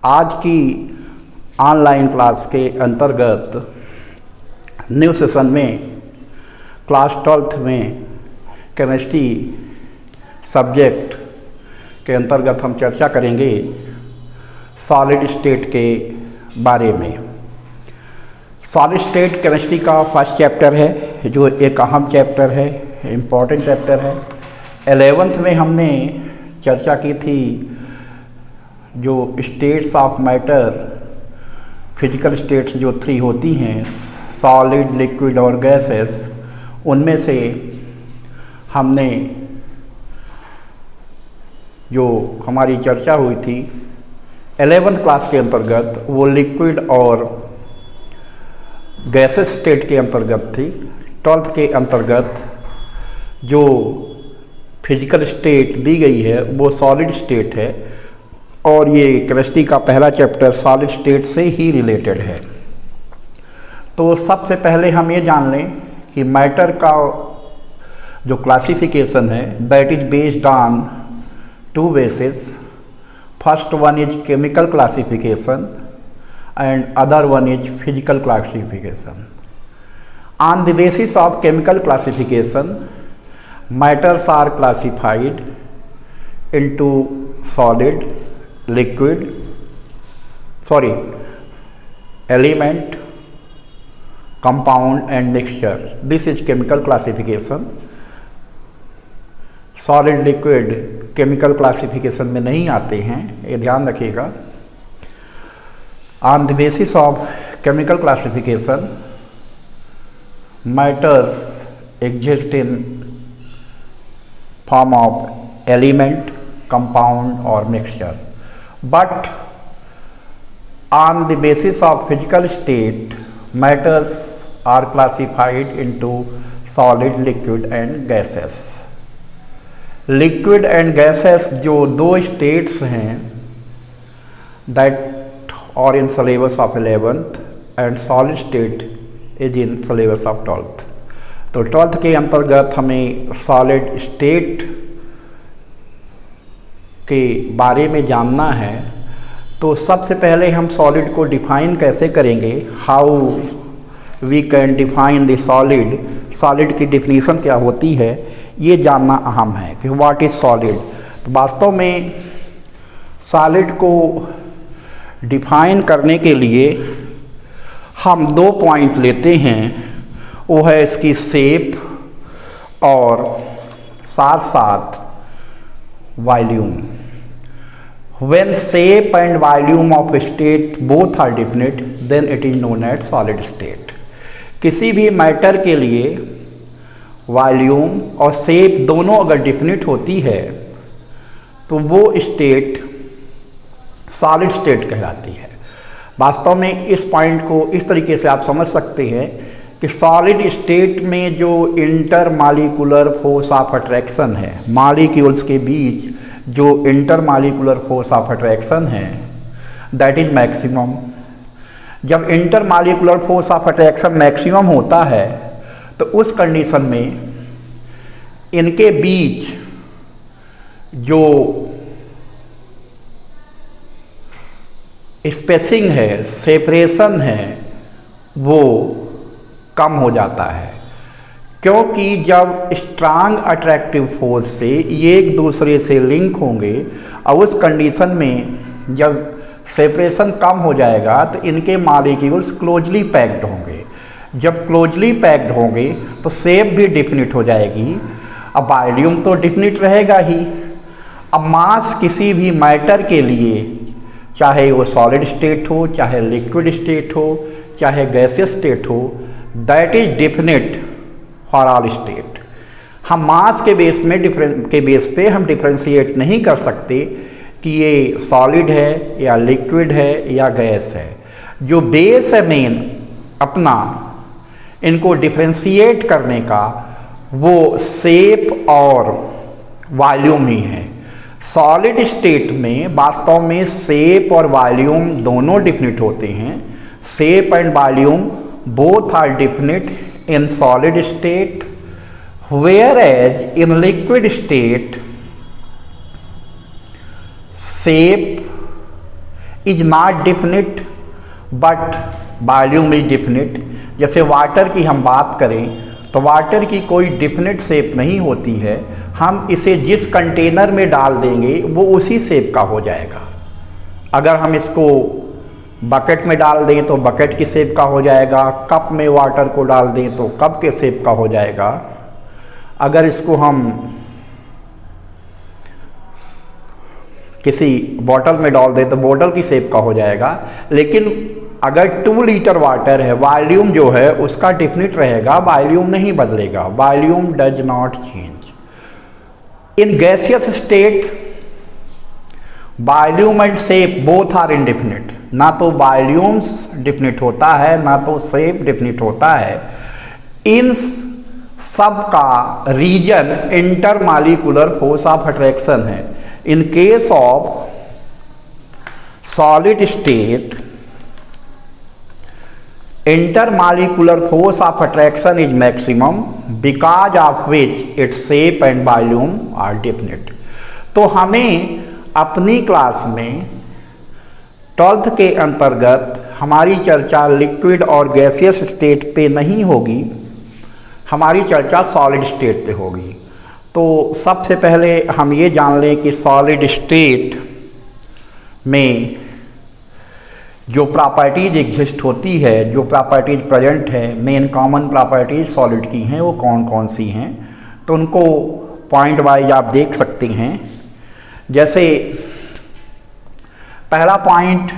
आज की online class के अंतर्गत न्यू सेशन में क्लास 12th में केमिस्ट्री सब्जेक्ट के अंतर्गत हम चर्चा करेंगे सॉलिड स्टेट के बारे में। सॉलिड स्टेट केमिस्ट्री का फर्स्ट चैप्टर है, जो एक अहम चैप्टर है, इम्पॉर्टेंट चैप्टर है। 11th में हमने चर्चा की थी जो states of matter, physical states जो 3 होती हैं, सॉलिड, लिक्विड और गैसेस, उनमें से हमने जो हमारी चर्चा हुई थी 11th क्लास के अंतर्गत वो लिक्विड और गैसेस स्टेट के अंतर्गत थी। 12th के अंतर्गत जो फिजिकल स्टेट दी गई है वो सॉलिड स्टेट है और ये केमिस्ट्री का पहला चैप्टर सॉलिड स्टेट से ही रिलेटेड है। तो सबसे पहले हम ये जान लें कि मैटर का जो क्लासिफिकेशन है that is based on 2 basis. First one is chemical classification and other one is physical classification. On the basis of chemical classification, matters are classified into solid, liquid, element, compound and mixture. This is chemical classification. Solid, liquid chemical classification में नहीं आते हैं, ये ध्यान रखिएगा। On the basis of chemical classification, matters exist in form of element, compound or mixture. But on the basis of physical state, matters are classified into solid, liquid and gases. Liquid and gases जो 2 states हैं that or in syllabus of 11th and solid state is in syllabus of 12th। तो 12th के अंतर्गत हमें solid state के बारे में जानना है। तो सबसे पहले हम सॉलिड को डिफाइन कैसे करेंगे, how we can define the solid, solid की डिफिनीशन क्या होती है, ये जानना अहम है कि व्हाट इज सॉलिड। तो वास्तव में सॉलिड को डिफाइन करने के लिए हम 2 पॉइंट लेते हैं, वो है इसकी शेप और साथ साथ volume. When shape and volume of state both are definite then it is known as solid state. किसी भी मैटर के लिए वॉल्यूम और शेप दोनों अगर डिफिनिट होती है तो वो स्टेट सॉलिड स्टेट कहलाती है। वास्तव में इस पॉइंट को इस तरीके से आप समझ सकते हैं कि सॉलिड स्टेट में जो inter molecular force of attraction है, मॉलिक्यूल्स के बीच जो inter molecular force of attraction है दैट इज मैक्सिमम। जब inter molecular force of attraction maximum होता है तो उस कंडीशन में इनके बीच जो स्पेसिंग है, सेपरेशन है, वो कम हो जाता है, क्योंकि जब स्ट्रांग अट्रैक्टिव फोर्स से ये एक दूसरे से लिंक होंगे और उस कंडीशन में जब सेपरेशन कम हो जाएगा तो इनके मॉलिक्यूल्स क्लोजली पैक्ड होंगे। जब क्लोजली पैक्ड होंगे तो शेप भी डिफिनिट हो जाएगी, अब वॉल्यूम तो डिफिनिट रहेगा ही। अब मास किसी भी मैटर के लिए, चाहे वो सॉलिड स्टेट हो, चाहे लिक्विड स्टेट हो, चाहे गैसियस स्टेट हो, that is definite for all state. हम मास के बेस पे हम डिफ्रेंशिएट नहीं कर सकते कि ये सॉलिड है या लिक्विड है या गैस है। जो बेस है मेन अपना इनको डिफ्रेंशिएट करने का वो शेप और वॉल्यूम ही है। सॉलिड स्टेट में वास्तव में शेप और वॉल्यूम दोनों डिफिनिट होते हैं। Shape and volume both are definite in solid state, whereas in liquid state shape is not definite but volume is definite. जैसे वाटर की हम बात करें तो वाटर की कोई डिफिनिट शेप नहीं होती है, हम इसे जिस कंटेनर में डाल देंगे वो उसी शेप का हो जाएगा। अगर हम इसको बकेट में डाल दें तो बकेट की शेप का हो जाएगा, कप में वाटर को डाल दें तो कप के शेप का हो जाएगा, अगर इसको हम किसी बॉटल में डाल दें तो बॉटल की शेप का हो जाएगा। लेकिन अगर 2 लीटर वाटर है, वॉल्यूम जो है उसका डिफिनिट रहेगा, वॉल्यूम नहीं बदलेगा, volume does not change. In gaseous state volume and shape both are indefinite. ना तो वॉल्यूम्स डिफिनिट होता है ना तो शेप डिफिनिट होता है। इन सब का reason intermolecular force of attraction है। In case of solid state intermolecular force of attraction is maximum because of which its shape and volume are definite। तो हमें अपनी क्लास में 12th के अंतर्गत हमारी चर्चा लिक्विड और गैसियस स्टेट पे नहीं होगी, हमारी चर्चा सॉलिड स्टेट पे होगी। तो सबसे पहले हम ये जान लें कि सॉलिड स्टेट में जो प्रॉपर्टीज एग्जिस्ट होती है, जो प्रॉपर्टीज प्रेजेंट है, मेन कॉमन प्रॉपर्टीज सॉलिड की हैं वो कौन कौन सी हैं, तो उनको पॉइंट वाइज आप देख सकते हैं। जैसे पहला point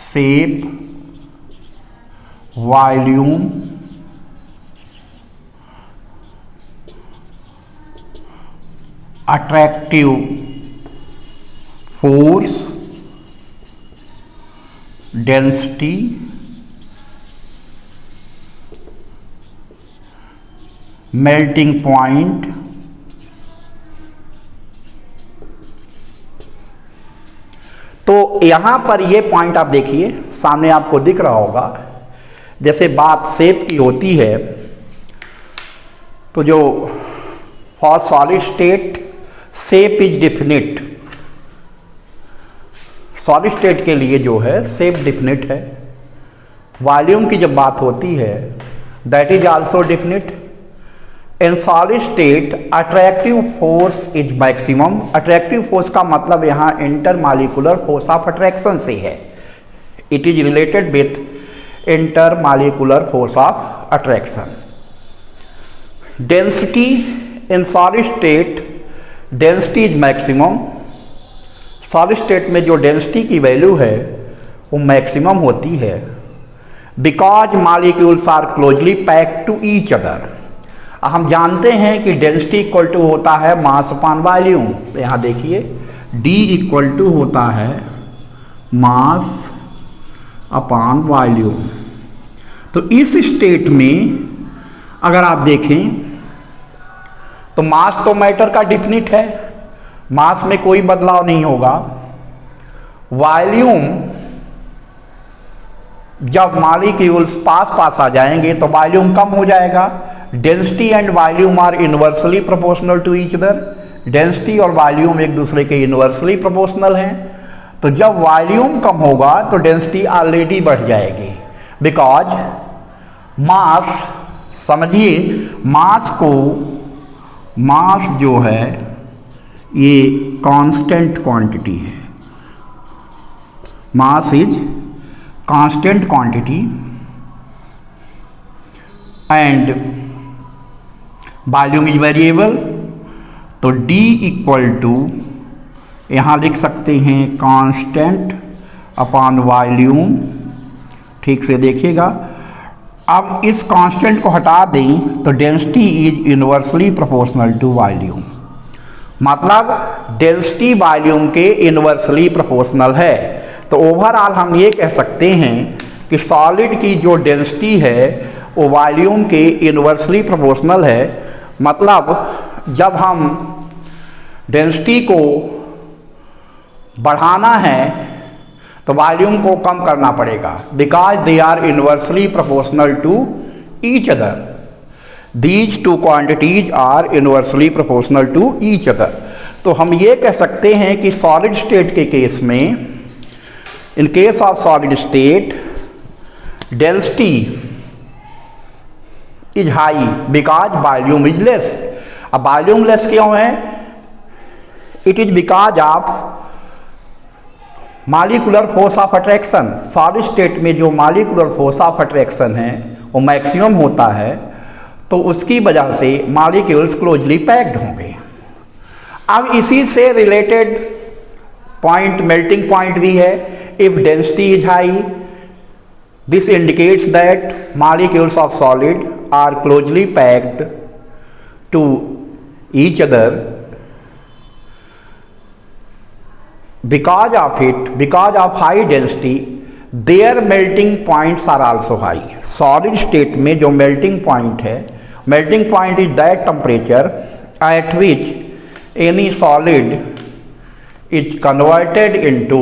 shape, volume, attractive force, density, melting point, तो यहां पर ये पॉइंट आप देखिए सामने आपको दिख रहा होगा। जैसे बात शेप की होती है तो जो for solid state shape is definite, solid state के लिए जो है शेप डिफिनिट है। वॉल्यूम की जब बात होती है that is also definite. In solid state attractive force is maximum. Attractive force का मतलब यहाँ इंटरमॉलिक्यूलर फोर्स ऑफ अट्रैक्शन से है, it is related with intermolecular force of attraction. Density in solid state density is maximum. Solid state में जो density की value है वो मैक्सिमम होती है because molecules are closely packed to each other. हम जानते हैं कि डेंसिटी इक्वल टू होता है मास अपॉन वॉल्यूम। तो यहाँ देखिए D इक्वल टू होता है मास अपॉन वॉल्यूम। तो इस स्टेट में अगर आप देखें तो मास तो मैटर का डिफिनिट है, मास में कोई बदलाव नहीं होगा। वॉल्यूम जब मॉलिक्यूल्स पास पास आ जाएंगे तो वॉल्यूम कम हो जाएगा। Density and volume are inversely proportional to each other. Density और वॉल्यूम एक दूसरे के इनवर्सली प्रोपोर्शनल हैं। तो जब वॉल्यूम कम होगा तो डेंसिटी ऑलरेडी बढ़ जाएगी बिकॉज मास, समझिए मास जो है ये कांस्टेंट क्वांटिटी है। Mass is constant quantity and volume is variable. तो D इक्वल टू यहाँ लिख सकते हैं कांस्टेंट अपॉन वॉल्यूम। ठीक से देखिएगा। अब इस कांस्टेंट को हटा दें तो density is inversely proportional to volume, मतलब डेंसिटी वॉल्यूम के इनवर्सली प्रोपोर्शनल है। तो ओवरऑल हम ये कह सकते हैं कि सॉलिड की जो डेंसिटी है वो वॉल्यूम के इनवर्सली प्रोपोर्शनल है। मतलब जब हम डेंसिटी को बढ़ाना है तो वॉल्यूम को कम करना पड़ेगा because they are inversely proportional to each other. These two quantities are inversely proportional to each other. तो हम ये कह सकते हैं कि सॉलिड स्टेट के केस में In case of solid state, density is high because volume is less. अब वॉल्यूम लेस क्यों है? It is because of molecular force of attraction. Solid state में जो मॉलिक्यूलर फोर्स ऑफ अट्रैक्शन है वो maximum होता है, तो उसकी वजह से मॉलिक्यूल्स क्लोजली पैक्ड होंगे। अब इसी से रिलेटेड पॉइंट मेल्टिंग पॉइंट भी है। If density is high, this indicates that molecules of solid are closely packed to each other. because of high density, their melting points are also high. Solid state में जो melting point है, melting point is that temperature at which any solid is converted into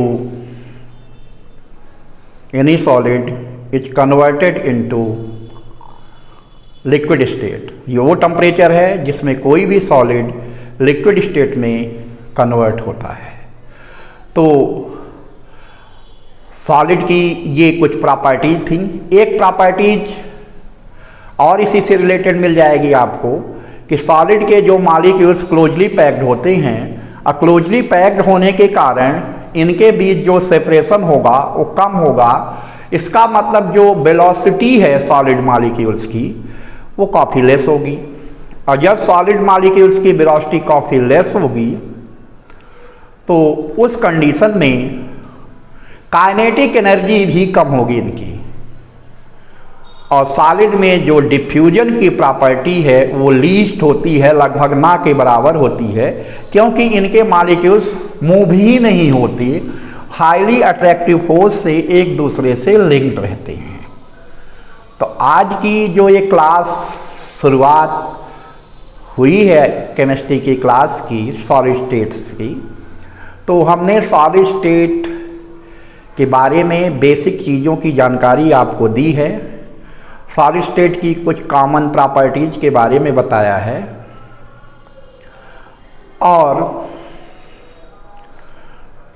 liquid state. ये वो temperature है जिसमें कोई भी solid liquid state में कन्वर्ट होता है। तो सॉलिड की ये कुछ प्रॉपर्टीज थी। एक प्रॉपर्टीज और इसी से रिलेटेड मिल जाएगी आपको कि सॉलिड के जो मॉलिक्यूल्स क्लोजली पैक्ड होते हैं, और क्लोजली पैक्ड होने के कारण इनके बीच जो सेपरेशन होगा वो कम होगा। इसका मतलब जो वेलोसिटी है सॉलिड मॉलिक्यूल्स की वो काफ़ी लेस होगी, और जब सॉलिड मॉलिक्यूल्स की वेलोसिटी काफ़ी लेस होगी तो उस कंडीशन में काइनेटिक एनर्जी भी कम होगी इनकी। और सॉलिड में जो डिफ्यूजन की प्रॉपर्टी है वो लीस्ट होती है, लगभग ना के बराबर होती है, क्योंकि इनके मॉलिक्यूल्स मूव ही नहीं होती, हाईली अट्रैक्टिव फोर्स से एक दूसरे से लिंक्ड रहते हैं। तो आज की जो ये क्लास शुरुआत हुई है केमिस्ट्री की क्लास की सॉलिड स्टेट्स की, तो हमने सॉलिड स्टेट के बारे में बेसिक चीज़ों की जानकारी आपको दी है। सॉलिड स्टेट की कुछ कॉमन प्रॉपर्टीज के बारे में बताया है, और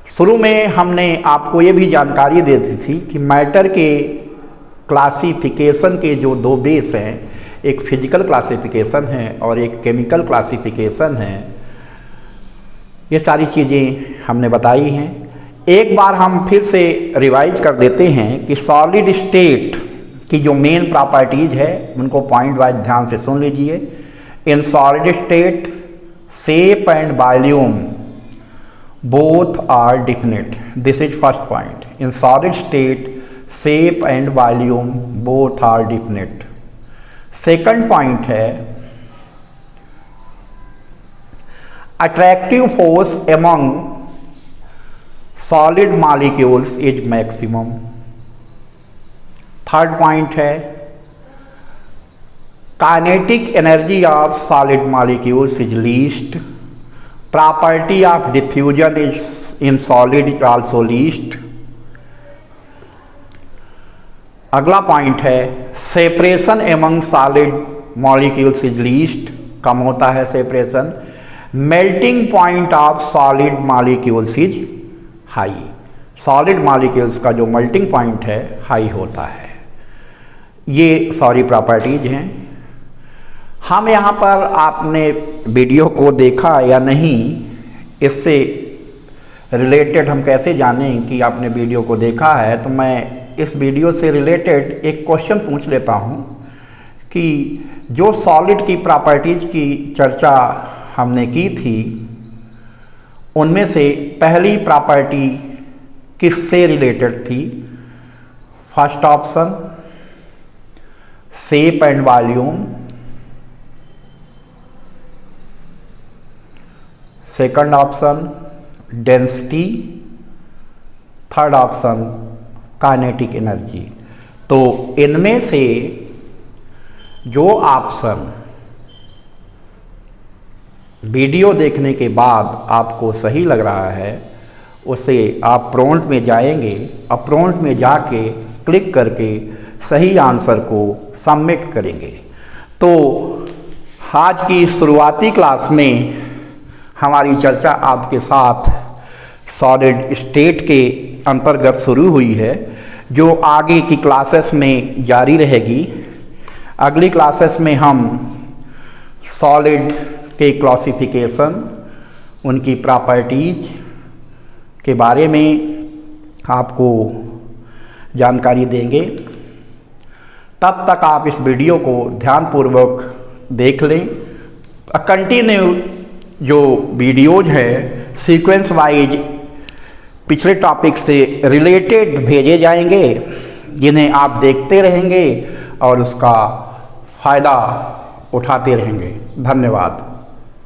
शुरू में हमने आपको ये भी जानकारी दे दी थी कि मैटर के क्लासिफिकेशन के जो दो बेस हैं, एक फिजिकल क्लासिफिकेशन है और एक केमिकल क्लासिफिकेशन है। ये सारी चीज़ें हमने बताई हैं। एक बार हम फिर से रिवाइज कर देते हैं कि सॉलिड स्टेट की जो मेन प्रॉपर्टीज है उनको पॉइंट वाइज ध्यान से सुन लीजिए। In solid state shape and volume both are definite, this is first point. In solid state shape and volume both are definite. Second point है attractive force among solid molecules is maximum। Third point है kinetic energy of solid molecules is least. Property of diffusion is in solid is also least. अगला point है separation among solid molecules is least, कम होता है separation. Melting point of solid molecules is high, solid molecules का जो melting point है high होता है। ये सारी प्रॉपर्टीज हैं। हम यहाँ पर आपने वीडियो को देखा या नहीं, इससे रिलेटेड हम कैसे जानें कि आपने वीडियो को देखा है? तो मैं इस वीडियो से रिलेटेड एक क्वेश्चन पूछ लेता हूँ कि जो सॉलिड की प्रॉपर्टीज की चर्चा हमने की थी उनमें से पहली प्रॉपर्टी किससे रिलेटेड थी? First option shape and volume, second option density, third option kinetic energy. तो इनमें से जो ऑप्शन वीडियो देखने के बाद आपको सही लग रहा है उसे आप प्रॉम्प्ट में जाएंगे और प्रॉम्प्ट में जाके क्लिक करके सही आंसर को सबमिट करेंगे। तो आज की शुरुआती क्लास में हमारी चर्चा आपके साथ सॉलिड स्टेट के अंतर्गत शुरू हुई है, जो आगे की क्लासेस में जारी रहेगी। अगली क्लासेस में हम सॉलिड के क्लासिफिकेशन, उनकी प्रॉपर्टीज के बारे में आपको जानकारी देंगे। तब तक आप इस वीडियो को ध्यानपूर्वक देख लें। कंटिन्यू जो वीडियोज है सीक्वेंस वाइज पिछले टॉपिक से रिलेटेड भेजे जाएंगे, जिन्हें आप देखते रहेंगे और उसका फ़ायदा उठाते रहेंगे। धन्यवाद।